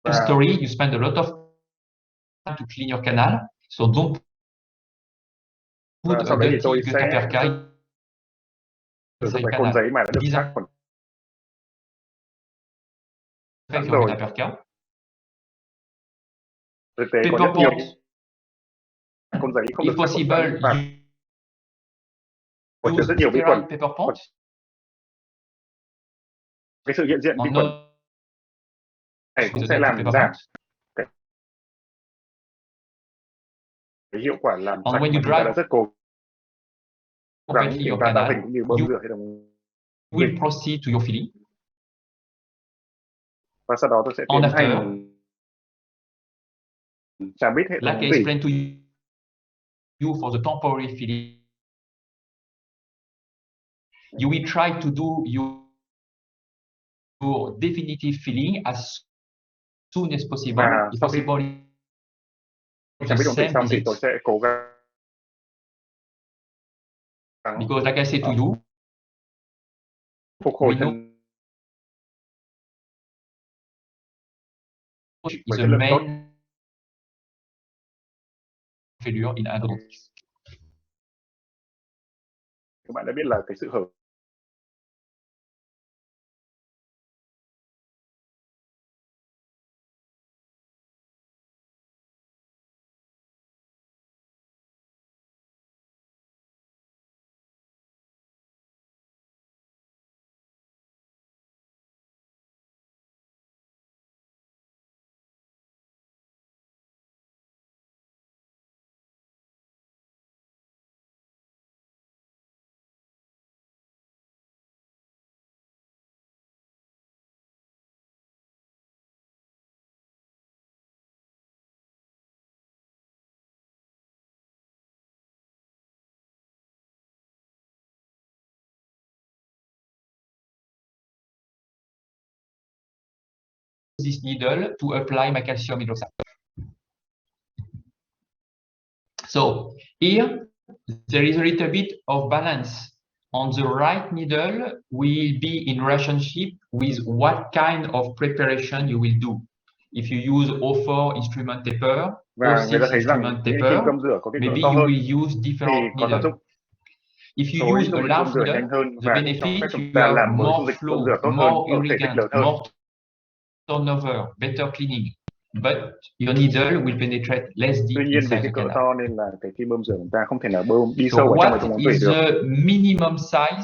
story, you spend a lot of time to clean your canal, so don't put a dirty gutta-perca inside canal. Disinfect your gutta-perca. Paper pot, if possible, use sterile paper pot. Cái sự hiện diện vi khuẩn này cũng sẽ làm giảm cái hiệu quả làm sạch mà chúng ta đã rất cố gắng chúng ta tạo hình cũng như bơm rửa hệ thống will proceed to your filling. Và sau đó tôi sẽ tiến hành chạm bít hệ thống like I explained to you for the temporary filling, you will try to do your definitive filling as soon as possible. If possible, chạm bít ổn định xong thì tôi sẽ cố gắng, because like I said to you, phục hồi thân is the main failure in endodontics. Các bạn đã biết là cái sự hở this needle to apply my calcium hydroxide. So here there is a little bit of balance. On the right needle will be in relationship with what kind of preparation you will do. If you use O4 instrument taper, O6 instrument taper, maybe you will use different needle. If you use a large needle, the benefit you have more flow, more irrigant, more turnover, better cleaning, but your needle will penetrate less deep inside the canal. To nên là cái khi bơm rửa chúng ta không thể nào bơm đi So sâu vào trong what ống is tủy được. the minimum size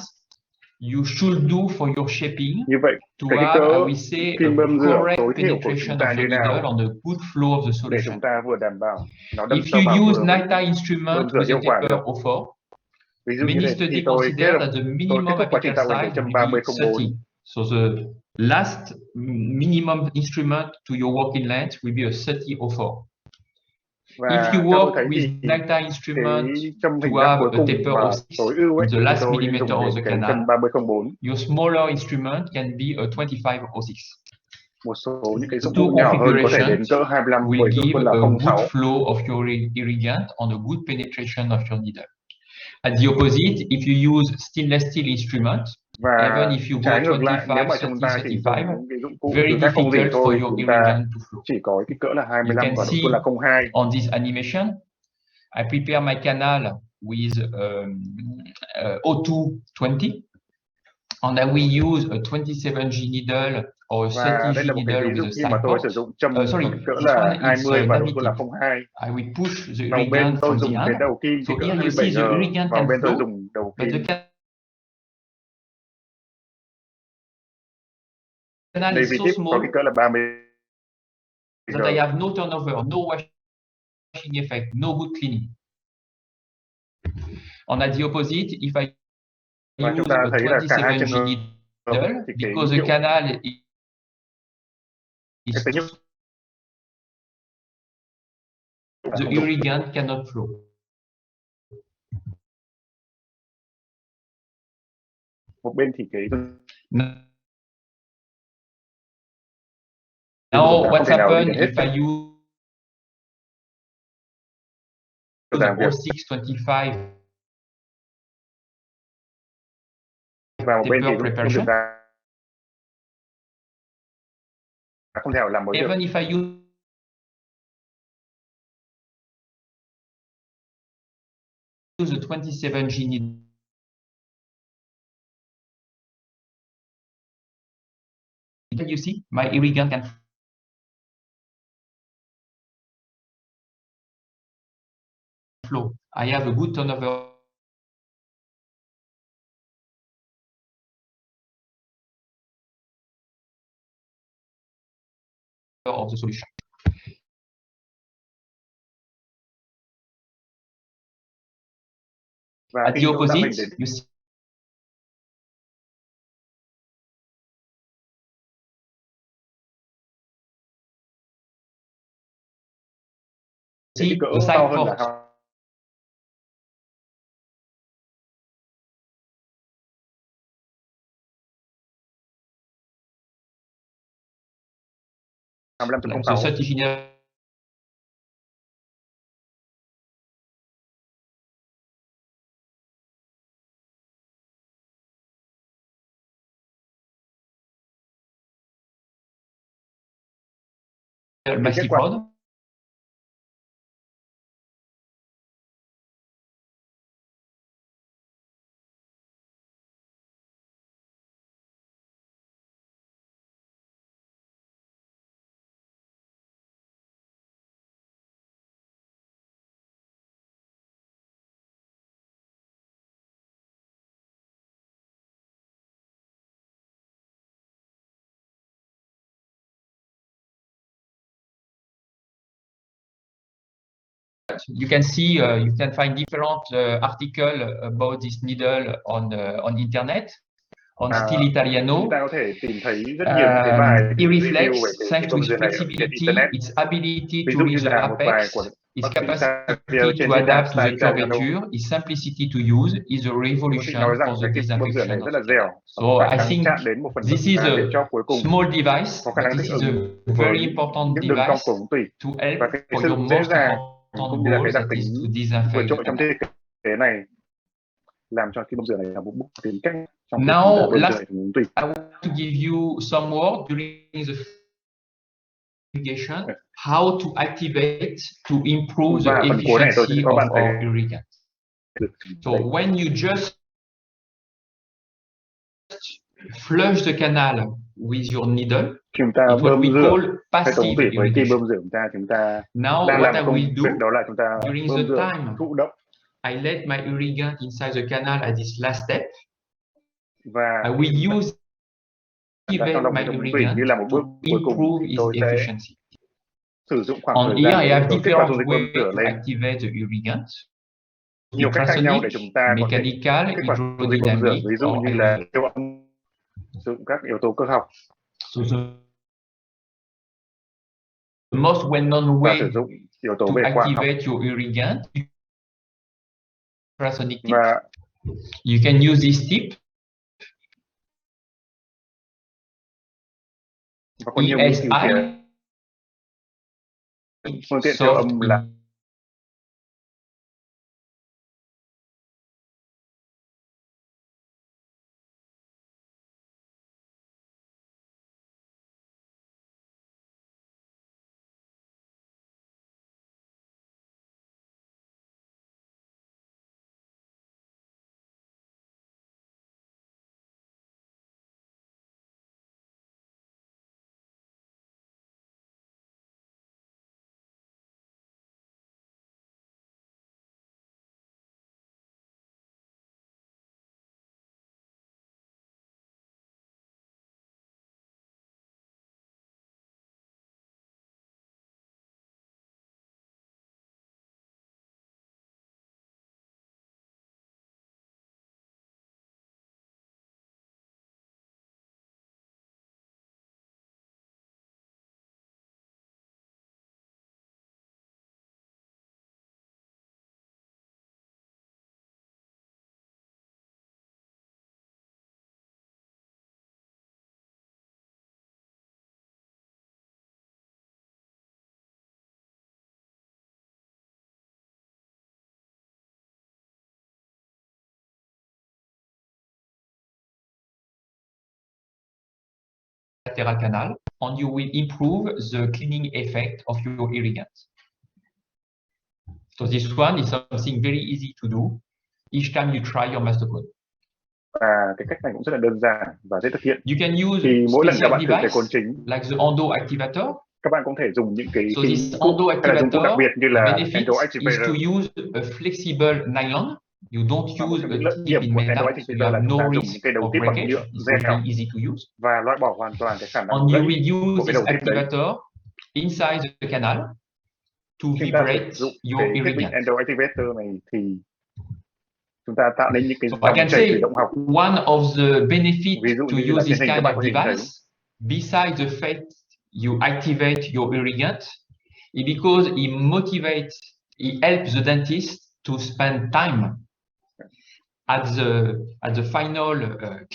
you should do for your shaping Như vậy, to cái have, cỡ I will say, khi bơm a rửa correct tối thiểu của penetration chúng ta of như your nào needle on a good flow of the để solution. chúng ta vừa đảm bảo nó đâm If sâu vào you use vừa NITA instrument bơm rửa with a hiệu quả taper được. O4, Ví dụ như many thế studies thì tôi consider that the kết minimum thúc quá trình apical tạo hình size châm will be 3004. 30. So the last minimum instrument to your working length will be a 30-04. Và if you theo tôi work thấy with thì NITA instrument cái châm to hình giác have cuối a cùng taper mà of 6 tối ưu ấy, in the thì last tôi millimeter dùng of đến the cái châm canal, 3004. your smaller instrument can be a 25-06. Một số những cái dụng Two cụ nhỏ hơn có thể đến configurations cỡ 25 will với give hơn là a 06. good flow of your irrigant on a good penetration of your needle. At the opposite, if you use stainless steel instrument, Và even if you go trái ngược lại, nếu 25, mà chúng ta 30, chỉ dùng 35, những cái dụng cụ very từ thép không dỉ difficult thôi, for your chúng ta irrigant to flow. chỉ có cái cỡ là You 25 can và see độ là 02. on this animation, I prepare my canal with O220, and I will use a 27G needle or a Và 30G đây là một cái needle ví dụ with a khi mà side tôi port. sử dụng châm Sorry, có cái cỡ this là one is 20 và độ là navitive. 02. I will push the Đầu bên irrigant tôi from dùng the cái end. đầu kim So cái cỡ here you see the 27G, irrigant vào can bên tôi flow, dùng đầu but kim. the canal is so Navitive có small cái cỡ là 30G. that I have no turnover, no washing effect, no good cleaning. And at the opposite, if I Và chúng use ta a thấy là cả hai 27G trường hợp needle, thì cái because the hiệu canal is cái tính hiệu the irrigant cannot flow. một bên thì cái Now what's happened if I use the O625 và một bên thì taper preparation? không thể nào làm mới được. Even if I use the 27G needle, you see, my irrigant can flow. I have a good turnover of the solution. Và At khi the chúng ta mình opposite, đến you see cái cỡ the to side hơn là port. The 25.06 30G massive quả rod. You can see, you can find different articles about this needle on internet, on Stile Italiano. Chúng ta có thể tìm thấy rất nhiều những cái bài E-Reflex, review về thanks to bơm its dừa này ở trên flexibility, internet. its ability Ví to dụ reach như the là một bài apex, của its bác sĩ Xavier capacity trên to diễn đàn adapt to the Stile Italiano. curvature, its simplicity to use is a Bác sĩ revolution nói rằng for the cái bơm dừa này disinfection rất of là the dẻo, canal. có So khả I năng think chạm đến một phần this is a để cho cuối cùng small device, có khả but năng this thích is a ứng với very important những đường cong device của ống tủy to help và cái for sự your dễ most dàng important cũng như là goal, cái đặc that tính is to vượt disinfect trội the trong canal. thiết kế này làm cho cái bơm dừa này là một bước tiến cách trong việc Now, bơm dừa last, hệ thống ống tủy. I want to give you some words during the irrigation, how to activate to improve the Và phần cuối này tôi sẽ efficiency cho bạn of thấy our irrigant. So when you just flush the canal with your needle, chúng ta it's what bơm we dừa call hệ thống passive tủy với kim irrigation. bơm dừa chúng ta Now, đang what làm I công will việc do đó là chúng ta during bơm the dừa time thụ động I let my irrigant inside the canal at this last step, và I will use đặt trong activate lòng my hệ thống tủy irrigant như là một to bước cuối cùng improve thì its tôi sẽ efficiency. sử dụng khoảng On thời here, gian I để have tôi kích hoạt different dung dịch bơm ways dừa to lên. activate the irrigant. Nhiều cách khác nhau để chúng ta có thể Mechanical, kích hoạt dung dịch bơm dừa, hydrodynamic, ví dụ or như là siêu âm, sử dụng các yếu tố cơ học So the most well-known và way sử dụng yếu tố to về khoa học. activate your irrigant, ultrasonic tip. Và You can use this tip. có nhiều nghiên cứu ESI, phương tiện siêu âm là soft bilateral canal, and you will improve the cleaning effect of your irrigant. So this one is something very easy to do each time you try your Mastercode. Và cái cách này cũng rất là đơn giản và dễ thực hiện. You can use Thì mỗi lần các bạn thử cái device côn chính, like the Endo Activator. các bạn cũng thể dùng những cái So this dụng Endo cụ hay là dụng cụ đặc Activator biệt như là benefit Endo is Activator. to use a flexible nylon. You don't Và một use trong a những lợi tip điểm in của Endo metal, so you Activator là have chúng no ta dùng risk những cái đầu of tiếp bằng breakage. nhựa It's dẻo very easy to use. và loại bỏ hoàn toàn cái khả năng And you gãy will của use cái this đầu tiếp đấy. activator inside the canal to Khi ta vibrate sử dụng your cái thiết bị irrigant. Endo Activator này thì chúng ta tạo nên những cái So I dòng can chảy tự say động học. one of the benefits Ví dụ to như là use trên this hình các kind bạn of có thể nhìn thấy. device, besides the fact you activate your irrigant, is because it motivates, it helps the dentist to spend time at the final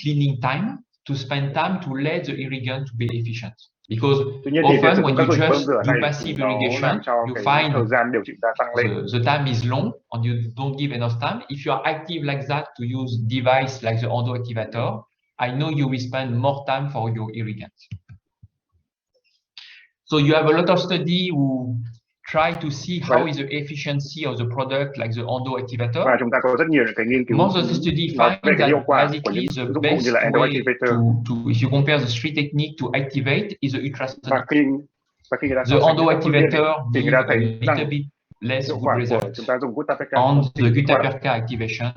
cleaning time, to spend time to let the irrigant to be efficient. Because often when you just do passive irrigation, you find thời gian điều chỉnh ta tăng lên. the time is long and you don't give enough time. If you are active like that to use device like the Endo Activator, I know you will spend more time for your irrigant. So you have a lot of study who try to see how is the efficiency of the product like the Endo Activator. Và chúng ta có rất nhiều những cái nghiên cứu Most of the study nói find về cái hiệu that quả của basically những the dụng cụ best như là Endo way Activator. to if you compare the three techniques to activate is the ultrasonic. Và khi người ta The Endo Activator thì người gives ta a thấy little rằng bit less hiệu good quả của result, chúng ta dùng Guttapercha and the hiệu quả. Guttapercha activation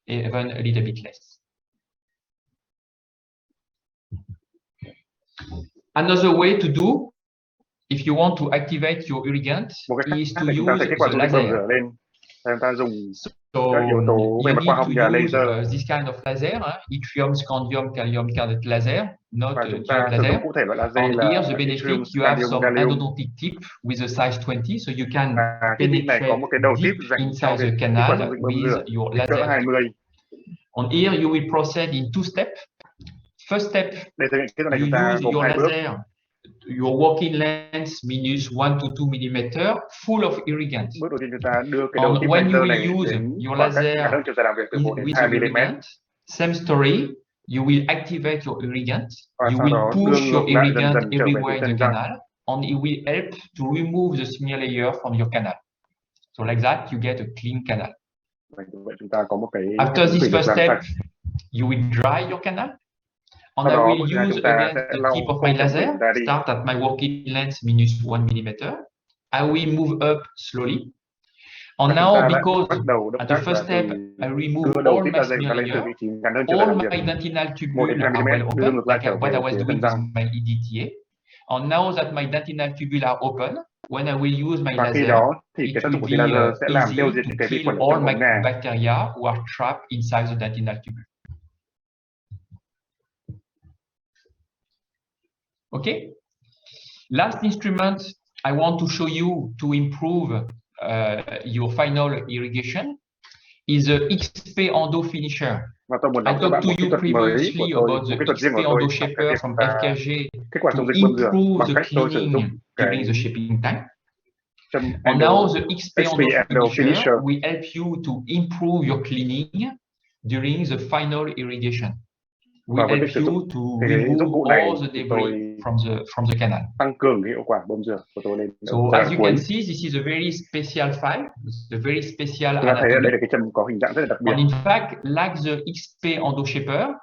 even a little bit less. Another way to do, if you want to activate your irrigant, is to use the laser. Chúng ta dùng So các yếu tố về you mặt khoa need học to như use laser. this kind of laser, yttrium, scandium, gallium carbide laser, not Và chúng ta diode sử laser. dụng cụ thể loại laser And là here the benefit, you have some gallium. endodontic tip with a size 20, so you can Cái tip này có một cái đầu penetrate tip deep dành cho inside the cái canal quản dụng bơm with rửa your cỡ laser. 20. And here you will proceed in two steps. First step, Để thực hiện cái này you chúng ta use gồm your hai bước. laser, your working length minus 1 to 2 mm, full of irrigant. Bước đầu tiên chúng ta đưa cái đầu And tip when you laser này will use đến your khoảng cách laser ngắn hơn chiều dài làm việc từ 1 đến with 2 your mm. irrigant, same story, you will activate your irrigant, Và you sau will đó push đưa your ngược lại dần irrigant dần trở về everywhere in chân the răng. canal, and it will help to remove the smear layer from your canal. So like that, you get a clean canal. Vậy chúng ta có một cái After this first step, you will dry your canal. And I will use again the tip of my laser, start at my working length minus 1 mm. I will move up slowly. And now, because at the first step, I remove all my smear layer, all my dentinal tubules are well open, like what I was doing with my EDTA. And now that my dentinal tubules are open, when I will use my laser, it will be easy to kill all my bacteria who are trapped inside the dentinal tubule. Okay. Last instrument I want to show you to improve your final irrigation is the XP Endo Finisher. I talked to you previously about the XP Endo Shaper from FKG to improve the cleaning during the shaping time. And now the XP Endo Finisher will help you to improve your cleaning during the final irrigation. We help you to remove all the debris from the canal. So as you can see, this is a very special file, a very special anatomy. And in fact, like the XP Endo Shaper,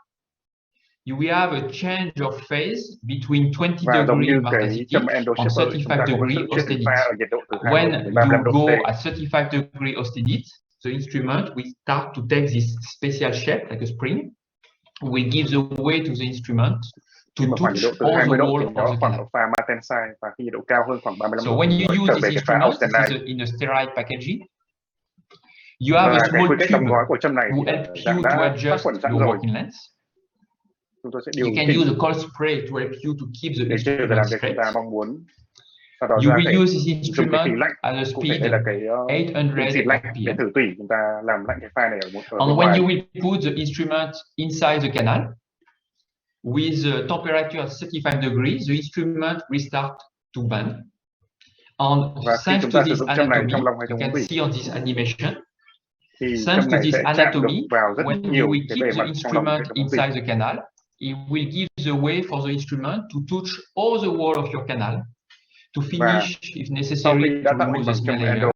you will have a change of phase between 20 degree marcacitic and 35 degree austenite. When you go at 35 degree austenite, the instrument will start to take this special shape like a spring. Will give the way to the instrument to touch all the wall of the canal. So when you use this instrument, this is in a sterile packaging, you have a small tube who helps you to adjust your working length. You can use a cold spray to help you to keep the instrument straight. You will use this instrument at a speed 800 RPM. And when you will put the instrument inside the canal, with the temperature at 35 degrees, the instrument will start to bend. And thanks to this anatomy, you can see on this animation, thanks to this anatomy, when you will keep the instrument inside the canal, it will give the way for the instrument to touch all the wall of your canal, to finish, if necessary, to remove the smell layer.